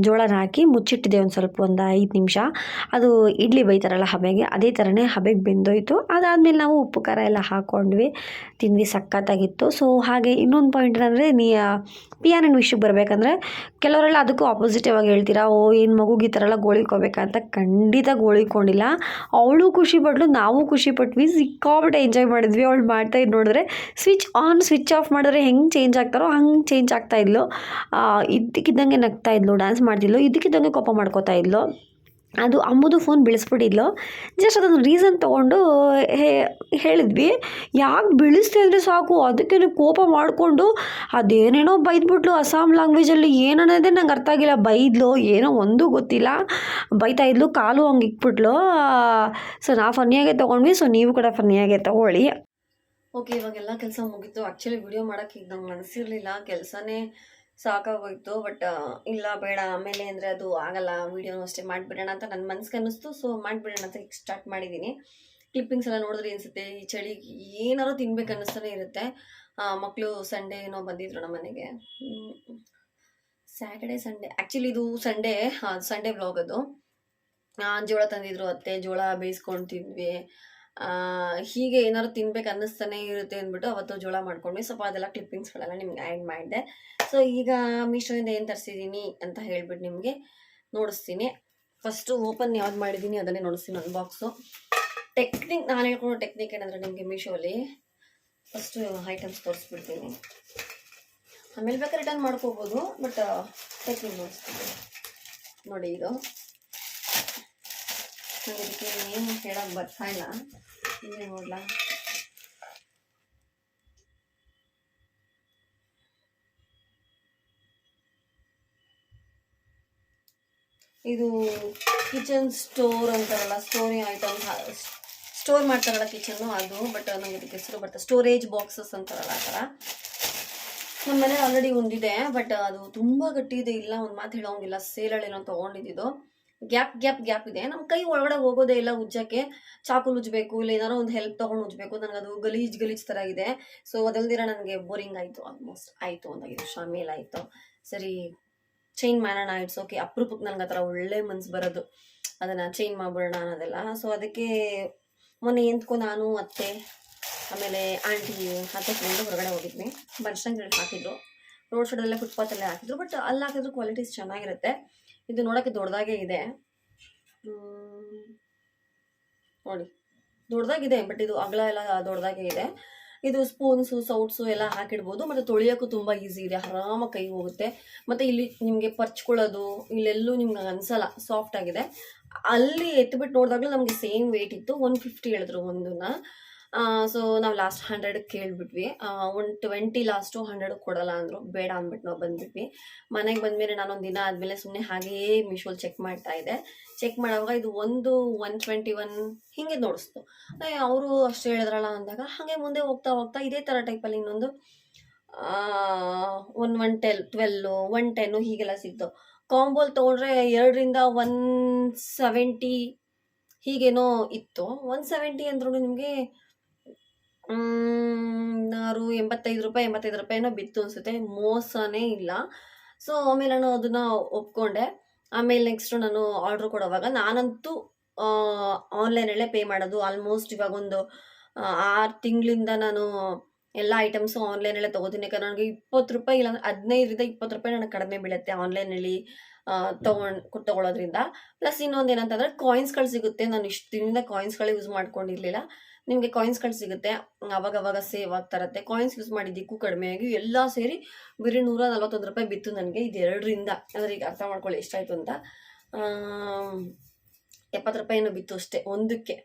ಜೋಳನ ಹಾಕಿ ಮುಚ್ಚಿಟ್ಟಿದ್ದೆ ಒಂದು ಸ್ವಲ್ಪ ಒಂದು 5 ನಿಮಿಷ. ಅದು ಇಡ್ಲಿ ಬೇಯ್ತಾರಲ್ಲ ಹಬೆಗೆ, ಅದೇ ಥರನೇ ಹಬೆಗೆ ಬೆಂದೋಯ್ತು. ಅದಾದಮೇಲೆ ನಾವು ಉಪ್ಪು ಖಾರ ಎಲ್ಲ ಹಾಕ್ಕೊಂಡ್ವಿ, ತಿಂದ್ವಿ, ಸಖತ್ತಾಗಿತ್ತು. ಸೊ ಹಾಗೆ ಇನ್ನೊಂದು ಪಾಯಿಂಟ್ ಏನಂದರೆ ಪಿಯಾನನ್ ವಿಷಯಕ್ಕೆ ಬರಬೇಕಂದ್ರೆ ಕೆಲವರೆಲ್ಲ ಅದಕ್ಕೂ ಆಪೋಸಿಟಿವ್ ಆಗಿ ಹೇಳ್ತೀರಾ, ಓ ಏನು ಮಗುಗೆ ಈ ಥರ ಎಲ್ಲ ಗೋಳಿಕೋಬೇಕಂತ. ಖಂಡಿತ ಗೋಳಿಕೊಂಡಿಲ್ಲ. ಅವಳು ಖುಷಿಪಟ್ಲು, ನಾವು ಖುಷಿಪಟ್ವಿ, ಸಿಕ್ಕಾಬಿಟ್ಟೆ ಎಂಜಾಯ್ ಮಾಡಿದ್ವಿ. ಅವಳು ಮಾಡ್ತಾಯಿದ್ದು ನೋಡಿದ್ರೆ ಸ್ವಿಚ್ ಆನ್ ಸ್ವಿಚ್ ಆಫ್ ಮಾಡಿದ್ರೆ ಹೆಂಗೆ ಚೇಂಜ್ ಆಗ್ತಾರೋ ಹಂಗೆ ಚೇಂಜ್ ಆಗ್ತಾಯಿದ್ಲು. ಇದ್ದಕ್ಕಿದ್ದಂಗೆ ನಗ್ತಾ ಇದ್ಲು, ಡ್ಯಾನ್ಸ್ ಮಾಡ್ತಿದ್ಲು, ಇದ್ದಕ್ಕಿದ್ದಂಗೆ ಕೋಪ ಮಾಡ್ಕೋತಾ ಇದ್ಲು. ಅದು ಅಮ್ಮದು ಫೋನ್ ಬಿಳಿಸ್ಬಿಟ್ಟಿದ್ಲು. ಜಸ್ಟ್ ಅದೊಂದು ರೀಸನ್ ತೊಗೊಂಡು ಹೇಳಿದ್ವಿ, ಯಾಕೆ ಬೀಳಿಸ್ತಾ ಇದ್ರೆ ಸಾಕು, ಅದಕ್ಕೆ ಕೋಪ ಮಾಡಿಕೊಂಡು ಅದೇನೇನೋ ಬೈದ್ಬಿಟ್ಲು ಅಸ್ಸಾಂ ಲ್ಯಾಂಗ್ವೇಜಲ್ಲಿ. ಏನನ್ನೋದೇ ನಂಗೆ ಅರ್ಥ ಆಗಿಲ್ಲ. ಬೈದ್ಲು ಏನೋ ಒಂದೂ ಗೊತ್ತಿಲ್ಲ, ಬೈತಾ ಇದ್ಲು, ಕಾಲು ಹಂಗೆ ಇಕ್ಬಿಟ್ಲು. ಸೊ ನಾವು ಫನ್ನಿಯಾಗೆ ತೊಗೊಂಡ್ವಿ. ಸೊ ನೀವು ಕೂಡ ಫನ್ನಿಯಾಗೆ ತೊಗೊಳ್ಳಿ. ಓಕೆ, ಇವಾಗೆಲ್ಲ ಕೆಲಸ ಮುಗೀತು. ಆ್ಯಕ್ಚುಲಿ ವಿಡಿಯೋ ಮಾಡೋಕ್ಕೆ ಈಗ ನಂಗೆ ಮನಸ್ಸಿರಲಿಲ್ಲ, ಕೆಲಸನೇ ಸಾಕಾಗೋಯ್ತು. ಬಟ್ ಇಲ್ಲ ಬೇಡ ಆಮೇಲೆ ಅಂದರೆ ಅದು ಆಗಲ್ಲ, ವೀಡಿಯೋನೂ ಅಷ್ಟೇ ಮಾಡಿಬಿಡೋಣ ಅಂತ ನನ್ನ ಮನ್ಸಿಗೆ ಅನ್ನಿಸ್ತು. ಸೊ ಮಾಡಿಬಿಡೋಣ ಅಂತ ಈಗ ಸ್ಟಾರ್ಟ್ ಮಾಡಿದ್ದೀನಿ. ಕ್ಲಿಪ್ಪಿಂಗ್ಸ್ ಎಲ್ಲ ನೋಡಿದ್ರೆ ಅನಿಸುತ್ತೆ ಈ ಚಳಿಗೆ ಏನಾರು ತಿನ್ಬೇಕು ಅನ್ನಿಸ್ತಾನೆ ಇರುತ್ತೆ. ಮಕ್ಕಳು ಸಂಡೇ ಏನೋ ಬಂದಿದ್ರು ನಮ್ಮ ಮನೆಗೆ, ಸ್ಯಾಟರ್ಡೆ ಸಂಡೇ, ಆ್ಯಕ್ಚುಲಿ ಇದು ಸಂಡೇ ವ್ಲಾಗ್. ಅದು ಜೋಳ ತಂದಿದ್ರು ಅತ್ತೆ, ಜೋಳ ಬೇಯಿಸ್ಕೊಂಡು ತಿಂದ್ವಿ. ಹೀಗೆ ಏನಾದ್ರು ತಿನ್ಬೇಕು ಅನ್ನಿಸ್ತಾನೆ ಇರುತ್ತೆ ಅಂದ್ಬಿಟ್ಟು ಅವತ್ತು ಜೋಳ ಮಾಡ್ಕೊಂಡ್ವಿ. ಸ್ವಲ್ಪ ಅದೆಲ್ಲ ಕ್ಲಿಪ್ಪಿಂಗ್ಸ್ಗಳೆಲ್ಲ ನಿಮ್ಗೆ ಆ್ಯಡ್ ಮಾಡಿದೆ. ಸೊ ಈಗ ಮೀಶೋಯಿಂದ ಏನು ತರಿಸಿದ್ದೀನಿ ಅಂತ ಹೇಳ್ಬಿಟ್ಟು ನಿಮಗೆ ನೋಡಿಸ್ತೀನಿ. ಫಸ್ಟು ಓಪನ್ ಯಾವ್ದು ಮಾಡಿದ್ದೀನಿ ಅದನ್ನೇ ನೋಡಿಸ್ತೀನಿ, ಅನ್ಬಾಕ್ಸು. ಟೆಕ್ನಿಕ್ ನಾನು ಹೇಳ್ಕೊಡೋ ಟೆಕ್ನಿಕ್ ಏನಂದರೆ ನಿಮಗೆ ಮೀಶೋಲಿ ಫಸ್ಟು ಐಟಮ್ಸ್ ತೋರಿಸ್ಬಿಡ್ತೀನಿ, ಆಮೇಲೆ ಬೇಕಾದ್ರೆ ರಿಟರ್ನ್ ಮಾಡ್ಕೋಬೋದು. ಬಟ್ ಟೆಕ್ನಿಕ್ ನೋಡಿಸ್ತೀನಿ ನೋಡಿ. ಇದು ನನಗೆ ಇದಕ್ಕೆ ಏನು ಹೇಳೋಕ್ಕೆ ಬರ್ತಾ ಇಲ್ಲ, ಇನ್ನೇ ನೋಡಲಾ. ಇದು ಕಿಚನ್ ಸ್ಟೋರ್ ಅಂತಾರಲ್ಲ, ಸ್ಟೋರಿಂಗ್ ಐಟಮ್ಸ್ ಸ್ಟೋರ್ ಮಾಡ್ತಾರಲ್ಲ ಕಿಚನ್ನು, ಅದು. ಬಟ್ ನನಗೆ ಇದಕ್ಕೆ ಹೆಸರು ಬರ್ತದೆ, ಸ್ಟೋರೇಜ್ ಬಾಕ್ಸಸ್ ಅಂತಾರಲ್ಲ ಆ ಥರ. ನಮ್ಮ ಮನೇಲಿ ಆಲ್ರೆಡಿ ಒಂದಿದೆ, ಬಟ್ ಅದು ತುಂಬ ಗಟ್ಟಿ ಇದೆ. ಇಲ್ಲ ಒಂದು ಮಾತು ಹೇಳೋಂಗಿಲ್ಲ, ಸೇಲಳೇನೋ ತೊಗೊಂಡಿದ್ದು. ಗ್ಯಾಪ್ ಇದೆ. ನಮ್ಮ ಕೈ ಒಳಗಡೆ ಹೋಗೋದೇ ಇಲ್ಲ ಉಜ್ಜಕ್ಕೆ. ಚಾಕುಲ್ ಉಜ್ಜಬೇಕು, ಇಲ್ಲ ಏನಾರೋ ಒಂದು ಹೆಲ್ಪ್ ತೊಗೊಂಡು ಉಜ್ಜಬೇಕು. ನನಗದು ಗಲೀಜ್ ಥರ ಇದೆ. ಸೊ ಅದಲ್ದಿರ ನನಗೆ ಬೋರಿಂಗ್ ಆಯಿತು, ಆಲ್ಮೋಸ್ಟ್ ಆಯಿತು ಒಂದು 5 ವರ್ಷ ಮೇಲೆ ಆಯಿತು. ಸರಿ ಚೇಂಜ್ ಮಾಡೋಣ, ಇಟ್ಸ್ ಓಕೆ. ಅಪರೂಪಕ್ಕೆ ನನಗೆ ಆ ಥರ ಒಳ್ಳೆ ಮನ್ಸು ಬರೋದು, ಅದನ್ನು ಚೇಂಜ್ ಮಾಡಿಬಿಡೋಣ ಅನ್ನೋದೆಲ್ಲ. ಸೊ ಅದಕ್ಕೆ ಮೊನ್ನೆ ಎಂತ್ಕೊ ನಾನು ಅತ್ತೆ ಆಮೇಲೆ ಆಂಟಿ ಅತ್ತೆ ಫ್ರೆಂಡು ಹೊರಗಡೆ ಹೋಗಿದ್ವಿ. ಬನ್ಸ್ಟಂಗ್ರಲ್ಲಿ ಹಾಕಿದ್ರು, ರೋಡ್ ಸೈಡಲ್ಲೇ ಫುಟ್ಪಾತಲ್ಲೇ ಹಾಕಿದ್ರು. ಬಟ್ ಅಲ್ಲಿ ಹಾಕಿದ್ರು ಕ್ವಾಲಿಟೀಸ್ ಚೆನ್ನಾಗಿರುತ್ತೆ. ಇದು ನೋಡೋಕ್ಕೆ ದೊಡ್ಡದಾಗೇ ಇದೆ ನೋಡಿ, ದೊಡ್ಡದಾಗಿದೆ. ಬಟ್ ಇದು ಅಗಲ ಎಲ್ಲ ದೊಡ್ಡದಾಗೇ ಇದೆ. ಇದು ಸ್ಪೂನ್ಸು ಸೌಟ್ಸು ಎಲ್ಲ ಹಾಕಿಡ್ಬೋದು. ಮತ್ತು ತೊಳಿಯೋಕ್ಕೂ ತುಂಬ ಈಸಿ ಇದೆ, ಆರಾಮಾಗಿ ಕೈ ಹೋಗುತ್ತೆ. ಮತ್ತು ಇಲ್ಲಿ ನಿಮಗೆ ಪರ್ಚ್ಕೊಳ್ಳೋದು ಇಲ್ಲೆಲ್ಲೂ ನಿಮ್ಗೆ ಅನಿಸಲ್ಲ, ಸಾಫ್ಟ್ ಆಗಿದೆ. ಅಲ್ಲಿ ಎತ್ಬಿಟ್ಟು ನೋಡಿದಾಗಲೂ ನಮಗೆ ಸೇಮ್ ವೆಯ್ಟ್ ಇತ್ತು. 150 ಹೇಳಿದ್ರು ಒಂದನ್ನ. ಸೊ ನಾವು ಲಾಸ್ಟ್ 100 ಕೇಳಿಬಿಟ್ವಿ. 120 ಲಾಸ್ಟು, 100 ಕೊಡೋಲ್ಲ ಅಂದರು. ಬೇಡ ಅಂದ್ಬಿಟ್ಟು ನಾವು ಬಂದುಬಿಟ್ವಿ. ಮನೆಗೆ ಬಂದಮೇಲೆ ನಾನೊಂದು ದಿನ ಆದಮೇಲೆ ಸುಮ್ಮನೆ ಹಾಗೆಯೇ ಮೀಶೋಲ್ಲಿ ಚೆಕ್ ಮಾಡ್ತಾಯಿದ್ದೆ. ಚೆಕ್ ಮಾಡುವಾಗ ಇದು 121 ಹೀಗೆ ನೋಡಿಸ್ತು. ಅವರು ಅಷ್ಟು ಹೇಳಿದ್ರಲ್ಲ ಅಂದಾಗ ಹಾಗೆ ಮುಂದೆ ಹೋಗ್ತಾ ಇದೇ ಥರ ಟೈಪಲ್ಲಿ ಇನ್ನೊಂದು 112 110 ಹೀಗೆಲ್ಲ ಸಿಕ್ತು. ಕಾಂಬೋಲ್ ತೊಗೊಂಡ್ರೆ 2ರಿಂದ 170 ಹೀಗೇನೋ ಇತ್ತು. 170 ಅಂದ್ರೂ ನಿಮಗೆ 85 ರೂಪಾಯಿನೋ ಬಿತ್ತು ಅನಿಸುತ್ತೆ, ಮೋಸನೇ ಇಲ್ಲ. ಸೊ ಆಮೇಲೆ ನಾನು ಅದನ್ನು ಒಪ್ಕೊಂಡೆ. ಆಮೇಲೆ ನೆಕ್ಸ್ಟು ನಾನು ಆರ್ಡ್ರ್ ಕೊಡೋವಾಗ ನಾನಂತೂ ಆನ್ಲೈನಲ್ಲೇ ಪೇ ಮಾಡೋದು. ಆಲ್ಮೋಸ್ಟ್ ಇವಾಗ ಒಂದು 6 ತಿಂಗಳಿಂದ ನಾನು ಎಲ್ಲ ಐಟಮ್ಸು ಆನ್ಲೈನಲ್ಲೇ ತೊಗೋತೀನಿ. ಯಾಕಂದ್ರೆ ನನಗೆ 20 ರೂಪಾಯಿ ಇಲ್ಲ 15ರಿಂದ 20 ರೂಪಾಯಿ ನನಗೆ ಕಡಿಮೆ ಬೀಳುತ್ತೆ ಆನ್ಲೈನಲ್ಲಿ ತೊಗೊಳೋದ್ರಿಂದ. ಪ್ಲಸ್ ಇನ್ನೊಂದು ಏನಂತಂದರೆ ಕಾಯಿನ್ಸ್ಗಳು ಸಿಗುತ್ತೆ. ನಾನು ಇಷ್ಟು ದಿನದಿಂದ ಕಾಯಿನ್ಸ್ಗಳು ಯೂಸ್ ಮಾಡ್ಕೊಂಡಿರಲಿಲ್ಲ. ನಿಮಗೆ ಕಾಯಿನ್ಸ್ಗಳು ಸಿಗುತ್ತೆ, ಅವಾಗವಾಗ ಸೇವ್ ಆಗ್ತಾ ಇರುತ್ತೆ. ಕಾಯಿನ್ಸ್ ಯೂಸ್ ಮಾಡಿದ್ದಕ್ಕೂ ಕಡಿಮೆಯಾಗಿ ಎಲ್ಲ ಸೇರಿ ಬರೀ 141 ರೂಪಾಯಿ ಬಿತ್ತು ನನಗೆ. ಇದು 2ರಿಂದ, ಅಂದರೆ ಈಗ ಅರ್ಥ ಮಾಡ್ಕೊಳ್ಳಿ ಎಷ್ಟಾಯಿತು ಅಂತ. 70 ರೂಪಾಯಿನೂ ಬಿತ್ತು ಅಷ್ಟೇ ಒಂದಕ್ಕೆ.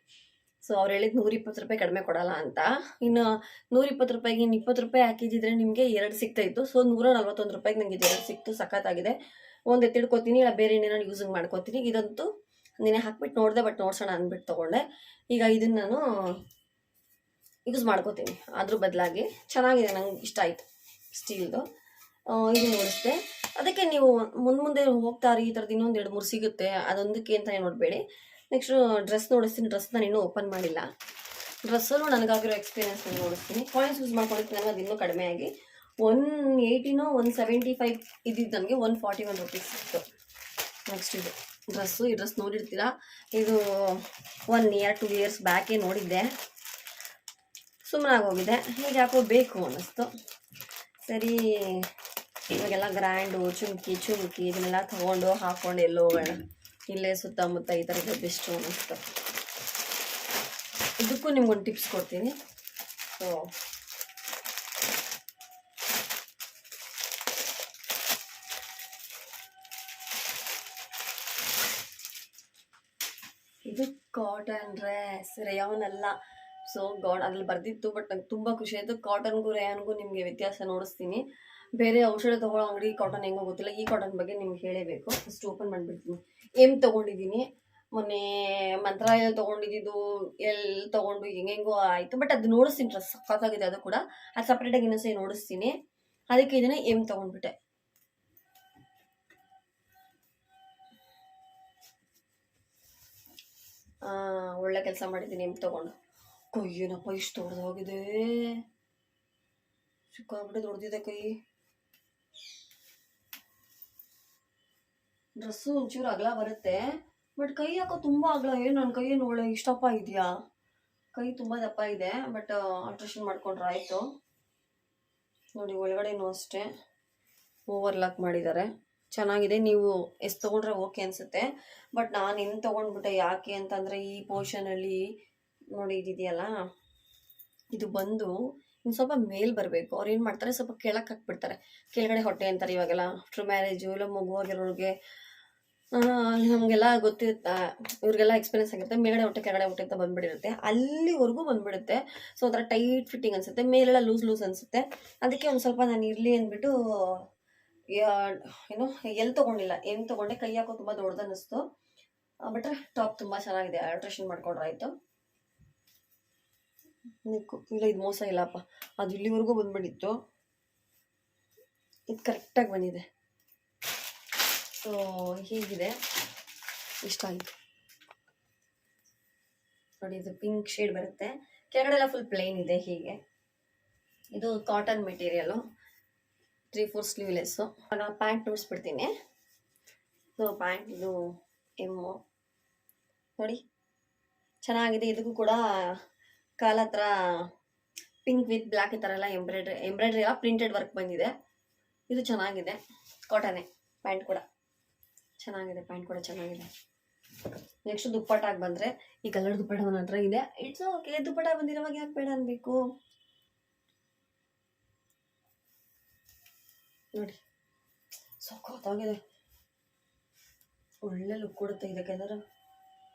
ಸೊ ಅವ್ರು ಹೇಳಿದ್ದು 120 ರೂಪಾಯಿ ಕಡಿಮೆ ಕೊಡೋಲ್ಲ ಅಂತ. ಇನ್ನು 120 ರೂಪಾಯಿಗೆ ಇನ್ನು 20 ರೂಪಾಯಿ ಹಾಕಿದ್ದಿದ್ರೆ ನಿಮಗೆ 2 ಸಿಗ್ತಾಯಿತ್ತು. ಸೊ 141 ರೂಪಾಯಿಗೆ ನನಗೆ 2 ಸಿಕ್ತು. ಸಖತ್ತಾಗಿದೆ. ಒಂದು ಎತ್ತಿಡ್ಕೋತೀನಿ, ಇಲ್ಲ ಬೇರೆ ಏನೇನೋ ಯೂಸಿಂಗ್ ಮಾಡ್ಕೋತೀನಿ. ಇದಂತೂ ನಿನ್ನೆ ಹಾಕ್ಬಿಟ್ಟು ನೋಡಿದೆ, ಬಟ್ ನೋಡ್ಸೋಣ ಅಂದ್ಬಿಟ್ಟು ತೊಗೊಂಡೆ. ಈಗ ಇದನ್ನು ನಾನು ಯೂಸ್ ಮಾಡ್ಕೋತೀನಿ ಅದ್ರ ಬದಲಾಗಿ. ಚೆನ್ನಾಗಿದೆ, ನಂಗೆ ಇಷ್ಟ ಆಯಿತು ಸ್ಟೀಲ್ದು. ಇದು ನೋಡಿಸ್ದೆ. ಅದಕ್ಕೆ ನೀವು ಮುಂದೆ ಹೋಗ್ತಾರೆ ಈ ಥರದ್ದು ಇನ್ನೊಂದು 2-3 ಸಿಗುತ್ತೆ, ಅದೊಂದಕ್ಕೆ ಅಂತಲೇ ನೋಡಬೇಡಿ. Next dress ನೋಡಿಸ್ತೀನಿ. ಡ್ರೆಸ್ ನಾನು ಇನ್ನೂ ಓಪನ್ ಮಾಡಿಲ್ಲ. ಡ್ರೆಸ್ಸಲ್ಲೂ ನನಗಾಗಿರೋ ಎಕ್ಸ್ಪೀರಿಯೆನ್ಸ್ ನೋಡಿಸ್ತೀನಿ. ಕಾಯಿನ್ಸ್ ಯೂಸ್ ಮಾಡ್ಕೊಂಡಿರ್ತೀನಿ, ಅದು ಇನ್ನೂ ಕಡಿಮೆ ಆಗಿ 180 175 ಇದ್ದಿದ್ದು ನನಗೆ 141 ರುಪೀಸ್ ಇತ್ತು. ನೆಕ್ಸ್ಟ್ ಇದು ಡ್ರೆಸ್ಸು. ಈ ಡ್ರೆಸ್ ನೋಡಿರ್ತೀರಾ, ಇದು 1 ಇಯರ್ 2 ಇಯರ್ಸ್ ಬ್ಯಾಕೇ ನೋಡಿದ್ದೆ, ಸುಮ್ಮನಾಗಿ ಹೋಗಿದೆ. ಈಗ ಯಾಕೋ ಬೇಕು ಅನ್ನಿಸ್ತು. ಸರಿ ಇವಾಗೆಲ್ಲ ಗ್ರ್ಯಾಂಡು ಚುಮ್ಕಿ ಇದನ್ನೆಲ್ಲ ತೊಗೊಂಡು ಹಾಕ್ಕೊಂಡು ಎಲ್ಲೋ ಹೋಗೋಣ, ಇಲ್ಲೇ ಸುತ್ತಮುತ್ತ ಈ ಥರದ್ದು ಬೆಸ್ಟು ಅನ್ನಿಸ್ತು. ಇದಕ್ಕೂ ನಿಮ್ಗೊಂದು ಟಿಪ್ಸ್ ಕೊಡ್ತೀನಿ. ಸೊ ಇದು ಕಾಟನ್ ಡ್ರೆಸ್, ರೇಯಾನ್ ಅಲ್ಲ. ಸೊ ಅದ್ರಲ್ಲಿ ಬರ್ದಿತ್ತು, ಬಟ್ ನಂಗೆ ತುಂಬ ಖುಷಿ ಆಯಿತು. ಕಾಟನ್ಗೂ ರೇಯಾನ್ಗೂ ನಿಮಗೆ ವ್ಯತ್ಯಾಸ ನೋಡಿಸ್ತೀನಿ. ಬೇರೆ ಔಷಧ ತೊಗೊಳ್ಳೋ ಅಂಗಡಿ ಕಾಟನ್ ಹೆಂಗೋ ಗೊತ್ತಿಲ್ಲ, ಈ ಕಾಟನ್ ಬಗ್ಗೆ ನಿಮ್ಗೆ ಹೇಳಬೇಕು. ಫಸ್ಟ್ ಓಪನ್ ಮಾಡಿಬಿಡ್ತೀನಿ. ಏನು ತೊಗೊಂಡಿದ್ದೀನಿ, ಮೊನ್ನೆ ಮಂತ್ರಾಲಯ ತೊಗೊಂಡಿದ್ದು, ಎಲ್ಲಿ ತೊಗೊಂಡು ಹೆಂಗೆಂಗೋ ಆಯಿತು. ಬಟ್ ಅದು ನೋಡಿಸ್ತೀನಿ, ಡ್ರೆಸ್ ಸಖತ್ತಾಗಿದೆ. ಅದು ಕೂಡ ಅದು ಸಪ್ರೇಟಾಗಿ ಇನ್ನೊಂದ್ಸರಿ ನೋಡಿಸ್ತೀನಿ. ಅದಕ್ಕೆ ಇದನ್ನು ತೊಗೊಂಡ್ಬಿಟ್ಟೆ. ಒಳ್ಳೆ ಕೆಲಸ ಮಾಡಿದ್ದೀನಿ ತೊಗೊಂಡು. ಕೈಯೇನಪ್ಪ ಇಷ್ಟು ದೊಡ್ಡದಾಗಿದೆ, ಸಿಕ್ಕಾಬಿಟ್ಟೆ ದೊಡ್ಡದಿದೆ ಕೈ. ಡ್ರೆಸ್ಸು ಒಂಚೂರು ಅಗಲ ಬರುತ್ತೆ, ಬಟ್ ಕೈ ಯಾಕೋ ತುಂಬ ಅಗಲ. ಏನು ನನ್ನ ಕೈ ಏನು ಒಳ್ಳೆ ಇಷ್ಟಪ್ಪ ಇದೆಯಾ? ಕೈ ತುಂಬ ದಪ್ಪ ಇದೆ, ಬಟ್ ಆಲ್ಟ್ರೇಷನ್ ಮಾಡ್ಕೊಂಡ್ರೆ ಆಯಿತು. ನೋಡಿ ಒಳಗಡೆನೂ ಅಷ್ಟೇ ಓವರ್ಲಾಕ್ ಮಾಡಿದ್ದಾರೆ, ಚೆನ್ನಾಗಿದೆ. ನೀವು ಎಷ್ಟು ತೊಗೊಂಡ್ರೆ ಓಕೆ ಅನಿಸುತ್ತೆ. ಬಟ್ ನಾನು ಏನು ತೊಗೊಂಡ್ಬಿಟ್ಟೆ, ಯಾಕೆ ಅಂತಂದರೆ ಈ ಪೋರ್ಷನಲ್ಲಿ ನೋಡಿ ಇದಿದೆಯಲ್ಲ, ಇದು ಬಂದು ಇನ್ನು ಸ್ವಲ್ಪ ಮೇಲ್ ಬರಬೇಕು. ಅವ್ರು ಏನು ಮಾಡ್ತಾರೆ, ಸ್ವಲ್ಪ ಕೆಳಕ್ಕೆ ಹಾಕ್ಬಿಡ್ತಾರೆ. ಕೆಳಗಡೆ ಹೊಟ್ಟೆ ಅಂತಾರೆ ಇವಾಗೆಲ್ಲ. ಆಫ್ಟರ್ ಮ್ಯಾರೇಜು ಇಲ್ಲ ಮಗುವಾಗಿರೋರಿಗೆ ನಮಗೆಲ್ಲ ಗೊತ್ತಿರುತ್ತೆ, ಇವ್ರಿಗೆಲ್ಲ ಎಕ್ಸ್ಪೀರಿಯನ್ಸ್ ಆಗಿರುತ್ತೆ. ಮೇಲ್ಗಡೆ ಹೊಟ್ಟೆ ಕೆಳಗಡೆ ಹೊಟ್ಟೆ ಅಂತ ಬಂದುಬಿಟ್ಟಿರುತ್ತೆ, ಅಲ್ಲಿವರೆಗೂ ಬಂದುಬಿಡುತ್ತೆ. ಸೊ ಒಂಥರ ಟೈಟ್ ಫಿಟ್ಟಿಂಗ್ ಅನಿಸುತ್ತೆ, ಮೇಲೆಲ್ಲ ಲೂಸ್ ಅನಿಸುತ್ತೆ. ಅದಕ್ಕೆ ಒಂದು ಸ್ವಲ್ಪ ನಾನು ಇರಲಿ ಅಂದ್ಬಿಟ್ಟು ಏನು ಎಲ್ಲಿ ತೊಗೊಂಡಿಲ್ಲ, ಏನು ತೊಗೊಂಡೆ. ಕೈ ಹಾಕೋ ತುಂಬ ದೊಡ್ಡದು ಅನ್ನಿಸ್ತು. ಬಟ್ ಟಾಪ್ ತುಂಬ ಚೆನ್ನಾಗಿದೆ, ಆಲ್ಟ್ರೇಷನ್ ಮಾಡ್ಕೊಂಡ್ರೆ ಆಯಿತು. ಇಲ್ಲ ಇದು ಮೋಸ ಇಲ್ಲಪ್ಪ, ಅದು ಇಲ್ಲಿವರೆಗೂ ಬಂದ್ಬಿಟ್ಟಿತ್ತು, ಇದು ಕರೆಕ್ಟಾಗಿ ಬಂದಿದೆ. ಸೊ ಹೀಗಿದೆ, ಇಷ್ಟ ಆಯಿತು ನೋಡಿ. ಇದು ಪಿಂಕ್ ಶೇಡ್ ಬರುತ್ತೆ, ಕೆಳಗಡೆ ಎಲ್ಲ ಫುಲ್ ಪ್ಲೇನ್ ಇದೆ. ಹೀಗೆ ಇದು ಕಾಟನ್ ಮೆಟೀರಿಯಲು, 3/4 ಸ್ಲೀವ್ಲೆಸ್ಸು. ನಾನು ಪ್ಯಾಂಟ್ ನೋಡಿಸ್ಬಿಡ್ತೀನಿ. ಸೊ ಪ್ಯಾಂಟ್ ಇದು ಎಮ್ಮು ನೋಡಿ, ಚೆನ್ನಾಗಿದೆ. ಇದಕ್ಕೂ ಕೂಡ ಕಾಲ ಹತ್ರ ಪಿಂಕ್ ವಿತ್ ಬ್ಲ್ಯಾಕ್ ಈ ಥರ ಎಲ್ಲ ಎಂಬ್ರಾಯ್ಡ್ರಿ ಪ್ರಿಂಟೆಡ್ ವರ್ಕ್ ಬಂದಿದೆ. ಇದು ಚೆನ್ನಾಗಿದೆ, ಕಾಟನೇ. ಪ್ಯಾಂಟ್ ಕೂಡ ಚೆನ್ನಾಗಿದೆ, ನೆಕ್ಸ್ಟ್ ದುಪ್ಪಟ್ಟಾಗಿ ಬಂದರೆ, ಈ ಕಲರ್ ದುಪ್ಪಟ್ಟ ನನ್ನ ಹತ್ರ ಇದೆ. ಇಟ್ಸ್ ಓಕೆ, ದುಪ್ಪಟ್ಟ ಬಂದಿರೋವಾಗ ಯಾಕೆ ಬೇಡ ಅನ್ಬೇಕು. ನೋಡಿ ಸಖತ್ತಾಗಿದೆ, ಒಳ್ಳೆ ಲುಕ್ ಕೊಡುತ್ತೆ ಇದಕ್ಕೆ. ಅದರ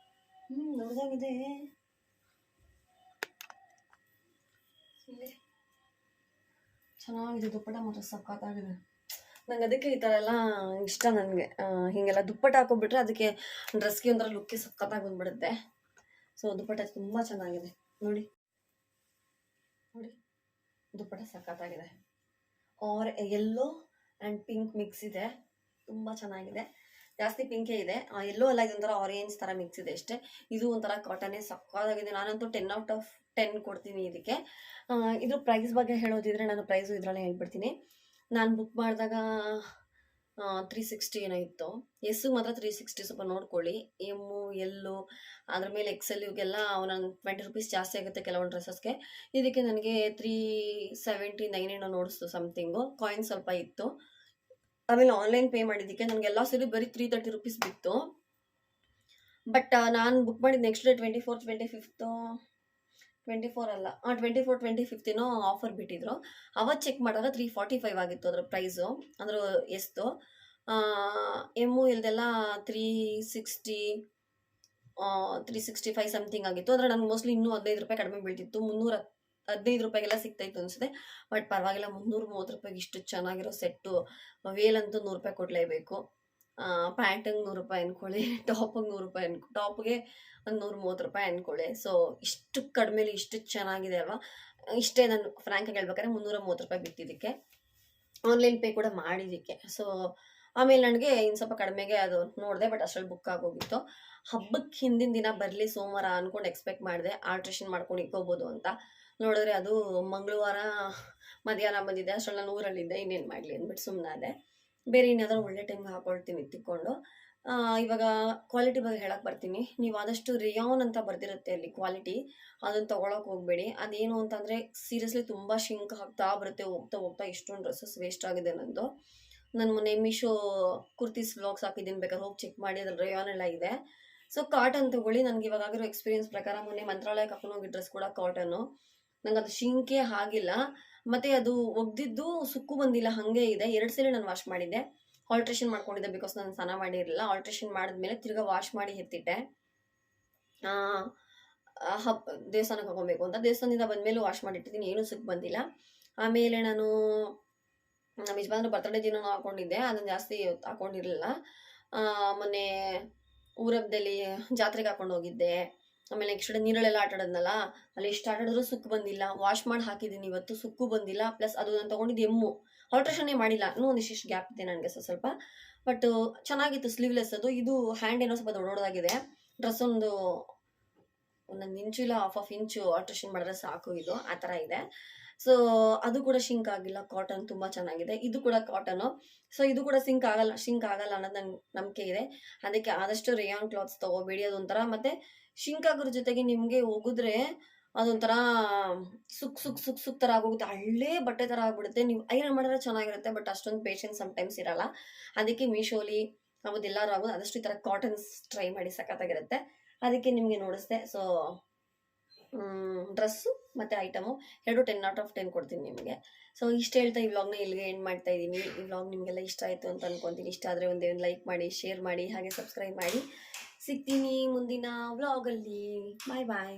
ನೋಡ್ದಾಗಿದೆ. ಚೆನ್ನಾಗಿದೆ ದುಪ್ಪಟ್ಟ, ಮಾತ್ರ ಸಖತ್ತಾಗಿದೆ. ನಂಗೆ ಅದಕ್ಕೆ ಈ ಥರ ಎಲ್ಲ ಇಷ್ಟ. ನನಗೆ ಹೀಗೆಲ್ಲ ದುಪ್ಪಟ್ಟ ಹಾಕೊಂಡ್ಬಿಟ್ರೆ ಅದಕ್ಕೆ ಡ್ರೆಸ್ಗೆ ಒಂಥರ ಲುಕ್ಗೆ ಸಖತ್ತಾಗಿ ಬಂದ್ಬಿಡುತ್ತೆ. ಸೊ ದುಪ್ಪಟ್ಟ ತುಂಬ ಚೆನ್ನಾಗಿದೆ ನೋಡಿ. ದುಪ್ಪಟ್ಟ ಸಖತ್ತಾಗಿದೆ. ಯೆಲ್ಲೋ ಆ್ಯಂಡ್ ಪಿಂಕ್ ಮಿಕ್ಸ್ ಇದೆ, ತುಂಬ ಚೆನ್ನಾಗಿದೆ. ಜಾಸ್ತಿ ಪಿಂಕೇ ಇದೆ, ಎಲ್ಲೋ ಅಲ್ಲ, ಇದೊಂಥರ ಆರೆಂಜ್ ಥರ ಮಿಕ್ಸ್ ಇದೆ ಅಷ್ಟೇ. ಇದು ಒಂಥರ ಕಾಟನೇ ಸಕ್ಕತ್ತಾಗಿದೆ. ನಾನಂತೂ 10 out of 10 ಕೊಡ್ತೀನಿ ಇದಕ್ಕೆ. ಇದ್ರ ಪ್ರೈಸ್ ಬಗ್ಗೆ ಹೇಳೋದಿದ್ರೆ ನಾನು ಪ್ರೈಸು ಇದರಲ್ಲೇ ಹೇಳ್ಬಿಡ್ತೀನಿ. ನಾನು ಬುಕ್ ಮಾಡಿದಾಗ 360 ಏನೋ ಇತ್ತು. ಎಸ್ಸು ಮಾತ್ರ 360, ಸ್ವಲ್ಪ ನೋಡ್ಕೊಳ್ಳಿ. ಎಮ್ಮು ಎಲ್ಲು ಅದ್ರ ಮೇಲೆ ಎಕ್ಸೆಲ್ ಇವಾಗೆಲ್ಲ ಒಂದೊಂದು 20 ರೂಪೀಸ್ ಜಾಸ್ತಿ ಆಗುತ್ತೆ ಕೆಲವೊಂದು ಡ್ರೆಸ್ಸಸ್ಗೆ. ಇದಕ್ಕೆ ನನಗೆ 379 ಏನೋ ನೋಡಿಸ್ತು ಸಮಥಿಂಗು. ಕಾಯಿನ್ ಸ್ವಲ್ಪ ಇತ್ತು. ಆಮೇಲೆ ಆನ್ಲೈನ್ ಪೇ ಮಾಡಿದ್ದಕ್ಕೆ ನನಗೆಲ್ಲ ಸೇರಿ ಬರೀ 330 ರೂಪೀಸ್ ಬಿತ್ತು. ಬಟ್ ನಾನು ಬುಕ್ ಮಾಡಿದ ನೆಕ್ಸ್ಟ್ ಡೇ 24th 25th 24 ಅಲ್ಲ 24 25th ಆಫರ್ ಬಿಟ್ಟಿದ್ರು. ಅವತ್ತು ಚೆಕ್ ಮಾಡಿದಾಗ 345 ಆಗಿತ್ತು ಅದರ ಪ್ರೈಸು, ಅಂದ್ರೆ ಎಷ್ಟು ಎಮ್ಮು ಇಲ್ದೆಲ್ಲ 360 365 ಸಮಥಿಂಗ್ ಆಗಿತ್ತು. ಅಂದರೆ ನನಗೆ ಮೋಸ್ಟ್ಲಿ ಇನ್ನೂ 15 ರೂಪಾಯಿ ಕಡಿಮೆ ಬೀಳ್ತಿತ್ತು. 315 ರೂಪಾಯಿಗೆಲ್ಲ ಸಿಗ್ತಾಯಿತ್ತು ಅನಿಸುತ್ತೆ. ಬಟ್ ಪರವಾಗಿಲ್ಲ, 330 ರೂಪಾಯಿಗೆ ಇಷ್ಟು ಚೆನ್ನಾಗಿರೋ ಸೆಟ್ಟು. ವೇಲಂತೂ 100 ರೂಪಾಯಿ ಕೊಡಲೇಬೇಕು. ಪ್ಯಾಂಟಿಗೆ 100 ರೂಪಾಯಿ ಅಂದ್ಕೊಳ್ಳಿ, ಟಾಪಿಗೆ 100 ರೂಪಾಯಿ ಟಾಪ್ಗೆ ಒಂದು 130 ರೂಪಾಯಿ ಅಂದ್ಕೊಳ್ಳಿ. ಸೊ ಇಷ್ಟು ಕಡಿಮೆಲಿ ಇಷ್ಟು ಚೆನ್ನಾಗಿದೆ ಅಲ್ವಾ. ಇಷ್ಟೇ ನಾನು ಫ್ರ್ಯಾಂಕಾಗಿ ಹೇಳ್ಬೇಕಾದ್ರೆ 330 ರೂಪಾಯಿ ಬಿಟ್ಟಿದ್ದಕ್ಕೆ, ಆನ್ಲೈನ್ ಪೇ ಕೂಡ ಮಾಡಿದ್ದಕ್ಕೆ. ಸೊ ಆಮೇಲೆ ನನಗೆ ಇನ್ನು ಸ್ವಲ್ಪ ಕಡಿಮೆಗೆ ಅದು ನೋಡಿದೆ, ಬಟ್ ಅಷ್ಟರಲ್ಲಿ ಬುಕ್ ಆಗೋಗಿತ್ತು. ಹಬ್ಬಕ್ಕೆ ಹಿಂದಿನ ದಿನ ಬರಲಿ ಸೋಮವಾರ ಅಂದ್ಕೊಂಡು ಎಕ್ಸ್ಪೆಕ್ಟ್ ಮಾಡಿದೆ, ಆಲ್ಟ್ರೇಷನ್ ಮಾಡ್ಕೊಂಡು ಇಟ್ಕೋಬೋದು ಅಂತ. ನೋಡಿದ್ರೆ ಅದು ಮಂಗಳವಾರ ಮಧ್ಯಾಹ್ನ ಬಂದಿದೆ. ಅಷ್ಟರಲ್ಲಿ ನಾನು ಊರಲ್ಲಿದ್ದೆ, ಇನ್ನೇನು ಮಾಡಲಿ ಅಂದ್ಬಿಟ್ಟು ಸುಮ್ಮನಾದೆ. ಬೇರೆ ಇನ್ಯಾವುದಾದ್ರು ಒಳ್ಳೆ ಟೈಮ್ಗೆ ಹಾಕೊಳ್ತೀನಿ ತಿಕ್ಕೊಂಡು. ಇವಾಗ ಕ್ವಾಲಿಟಿ ಬಗ್ಗೆ ಹೇಳಕ್ಕೆ ಬರ್ತೀನಿ. ನೀವು ಆದಷ್ಟು ರಿಯಾನ್ ಅಂತ ಬರ್ದಿರುತ್ತೆ ಅಲ್ಲಿ ಕ್ವಾಲಿಟಿ, ಅದನ್ನು ತೊಗೊಳಕ್ಕೆ ಹೋಗಬೇಡಿ. ಅದೇನು ಅಂತಂದರೆ ಸೀರಿಯಸ್ಲಿ ತುಂಬ ಶಿಂಕ್ ಆಗ್ತಾ ಬರುತ್ತೆ. ಹೋಗ್ತಾ ಹೋಗ್ತಾ ಇಷ್ಟೊಂದು ಡ್ರೆಸ್ಸಸ್ ವೇಸ್ಟ್ ಆಗಿದೆ ನಂದು. ನಾನು ಮೊನ್ನೆ ಮೀಶೋ ಕುರ್ತೀಸ್ ವ್ಲಾಗ್ಸ್ ಹಾಕಿದ್ದೀನಿ, ಬೇಕಾದ್ರೆ ಹೋಗಿ ಚೆಕ್ ಮಾಡಿ, ಅದ್ರಲ್ಲಿ ರೇಯಾನ್ ಎಲ್ಲ ಇದೆ. ಸೊ ಕಾಟನ್ ತೊಗೊಳ್ಳಿ. ನನಗೆ ಇವಾಗ ಆಗಿರೋ ಎಕ್ಸ್ಪೀರಿಯನ್ಸ್ ಪ್ರಕಾರ ಮೊನ್ನೆ ಮಂತ್ರಾಲಯಕ್ಕೆ ಹಾಕೊಂಡು ಹೋಗಿ ಡ್ರೆಸ್ ಕೂಡ ಕಾಟನ್ನು, ನಂಗೆ ಅದು ಶಿಂಕೇ ಆಗಿಲ್ಲ. ಮತ್ತು ಅದು ಒಗ್ದಿದ್ದು ಸುಕ್ಕು ಬಂದಿಲ್ಲ, ಹಾಗೆ ಇದೆ. 2 ಸಲ ನಾನು ವಾಶ್ ಮಾಡಿದ್ದೆ, ಆಲ್ಟ್ರೇಷನ್ ಮಾಡ್ಕೊಂಡಿದ್ದೆ, ಬಿಕಾಸ್ ನಾನು ಸ್ನಾನ ಮಾಡಿರಲಿಲ್ಲ. ಆಲ್ಟ್ರೇಷನ್ ಮಾಡಿದ್ಮೇಲೆ ತಿರ್ಗಾ ವಾಶ್ ಮಾಡಿ ಎತ್ತಿಟ್ಟೆ. ದೇವಸ್ಥಾನಕ್ಕೆ ಹೋಗಬೇಕು ಅಂತ ದೇವಸ್ಥಾನದಿಂದ ಬಂದಮೇಲೆ ವಾಶ್ ಮಾಡಿಟ್ಟಿದ್ದೀನಿ, ಏನೂ ಸುಕ್ಕು ಬಂದಿಲ್ಲ. ಆಮೇಲೆ ನಾನು ನಮ್ಮ ಯಜಮಾನ್ರ ಬರ್ತಡೇ ದಿನ ಹಾಕೊಂಡಿದ್ದೆ, ಅದನ್ನು ಜಾಸ್ತಿ ಹಾಕೊಂಡಿರಲಿಲ್ಲ. ಮೊನ್ನೆ ಊರಬ್ಬದಲ್ಲಿ ಜಾತ್ರೆಗೆ ಹಾಕೊಂಡು ಹೋಗಿದ್ದೆ. ಆಮೇಲೆ ನೆಕ್ಸ್ಟ್ ನೀರಳೆಲ್ಲ ಆಟ ಆಡೋದ್ನಲ್ಲ, ಅಲ್ಲಿ ಎಷ್ಟು ಆಟ ಆಡಿದ್ರು ಸುಕ್ಕು ಬಂದಿಲ್ಲ. ವಾಶ್ ಮಾಡಿ ಹಾಕಿದ್ದೀನಿ ಇವತ್ತು, ಸುಕ್ಕು ಬಂದಿಲ್ಲ. ಪ್ಲಸ್ ಅದು ನಾನು ತೊಗೊಂಡಿದ್ದು ಎಮ್ಮು, ಆಲ್ಟ್ರೇಷನ್ನೇ ಮಾಡಿಲ್ಲ. ಇನ್ನೂ ಒಂದಿಷ್ಟು ಗ್ಯಾಪ್ ಇದೆ ನನಗೆ ಸ್ವಲ್ಪ. ಬಟ್ ಚೆನ್ನಾಗಿತ್ತು, ಸ್ಲೀವ್ಲೆಸ್ ಅದು. ಇದು ಹ್ಯಾಂಡ್ ಏನೋ ಸ್ವಲ್ಪ ದೊಡ್ಡದಾಗಿದೆ. ಡ್ರೆಸ್ ಒಂದು 1 ಇಂಚು ಇಲ್ಲ 1/2 ಇಂಚು ಆಲ್ಟ್ರೇಷನ್ ಮಾಡಿದ್ರೆ ಸಾಕು, ಇದು ಆ ಥರ ಇದೆ. ಸೊ ಅದು ಕೂಡ ಶಿಂಕ್ ಆಗಿಲ್ಲ, ಕಾಟನ್ ತುಂಬ ಚೆನ್ನಾಗಿದೆ. ಇದು ಕೂಡ ಕಾಟನು, ಸೊ ಇದು ಕೂಡ ಶಿಂಕ್ ಆಗಲ್ಲ ಅನ್ನೋದು ನಂಗೆ ನಂಬಿಕೆ ಇದೆ. ಅದಕ್ಕೆ ಆದಷ್ಟು ರೇಯಾನ್ ಕ್ಲಾತ್ಸ್ ತೊಗೋಬೇಡಿ. ಅದೊಂಥರ ಮತ್ತು ಶಿಂಕ್ ಆಗೋದ್ರ ಜೊತೆಗೆ ನಿಮಗೆ ಒಗಿದ್ರೆ ಅದೊಂಥರ ಸುಕ್ ಥರ ಆಗೋಗುತ್ತೆ, ಹಳ್ಳೆ ಬಟ್ಟೆ ಥರ ಆಗ್ಬಿಡುತ್ತೆ. ನೀವು ಐರನ್ ಮಾಡಿದ್ರೆ ಚೆನ್ನಾಗಿರುತ್ತೆ, ಬಟ್ ಅಷ್ಟೊಂದು ಪೇಷನ್ಸ್ ಸಮ್ಟೈಮ್ಸ್ ಇರಲ್ಲ. ಅದಕ್ಕೆ ಮೀಶೋಲಿ ಯಾವುದೆಲ್ಲರೂ ಆಗೋದು ಆದಷ್ಟು ಈ ಥರ ಕಾಟನ್ಸ್ ಟ್ರೈ ಮಾಡಿ, ಸಖತ್ತಾಗಿರುತ್ತೆ. ಅದಕ್ಕೆ ನಿಮಗೆ ನೋಡಿಸ್ದೆ. ಸೊ ಡ್ರೆಸ್ಸು ಮತ್ತು ಐಟಮು 2 10/10 ಕೊಡ್ತೀನಿ ನಿಮಗೆ. ಸೊ ಇಷ್ಟು ಹೇಳ್ತಾ ಈ ವ್ಲಾಗ್ನ ಇಲ್ಲಿಗೆ ಎಂಡ್ ಮಾಡ್ತಾ ಇದ್ದೀನಿ. ಈ ವ್ಲಾಗ್ ನಿಮಗೆಲ್ಲ ಇಷ್ಟ ಆಯಿತು ಅಂತ ಅನ್ಕೊತೀನಿ. ಇಷ್ಟ ಆದರೆ ಒಂದು ಲೈಕ್ ಮಾಡಿ, ಶೇರ್ ಮಾಡಿ, ಹಾಗೆ ಸಬ್ಸ್ಕ್ರೈಬ್ ಮಾಡಿ. ಸಿಗ್ತೀನಿ ಮುಂದಿನ ವ್ಲಾಗಲ್ಲಿ. ಬಾಯ್ ಬಾಯ್.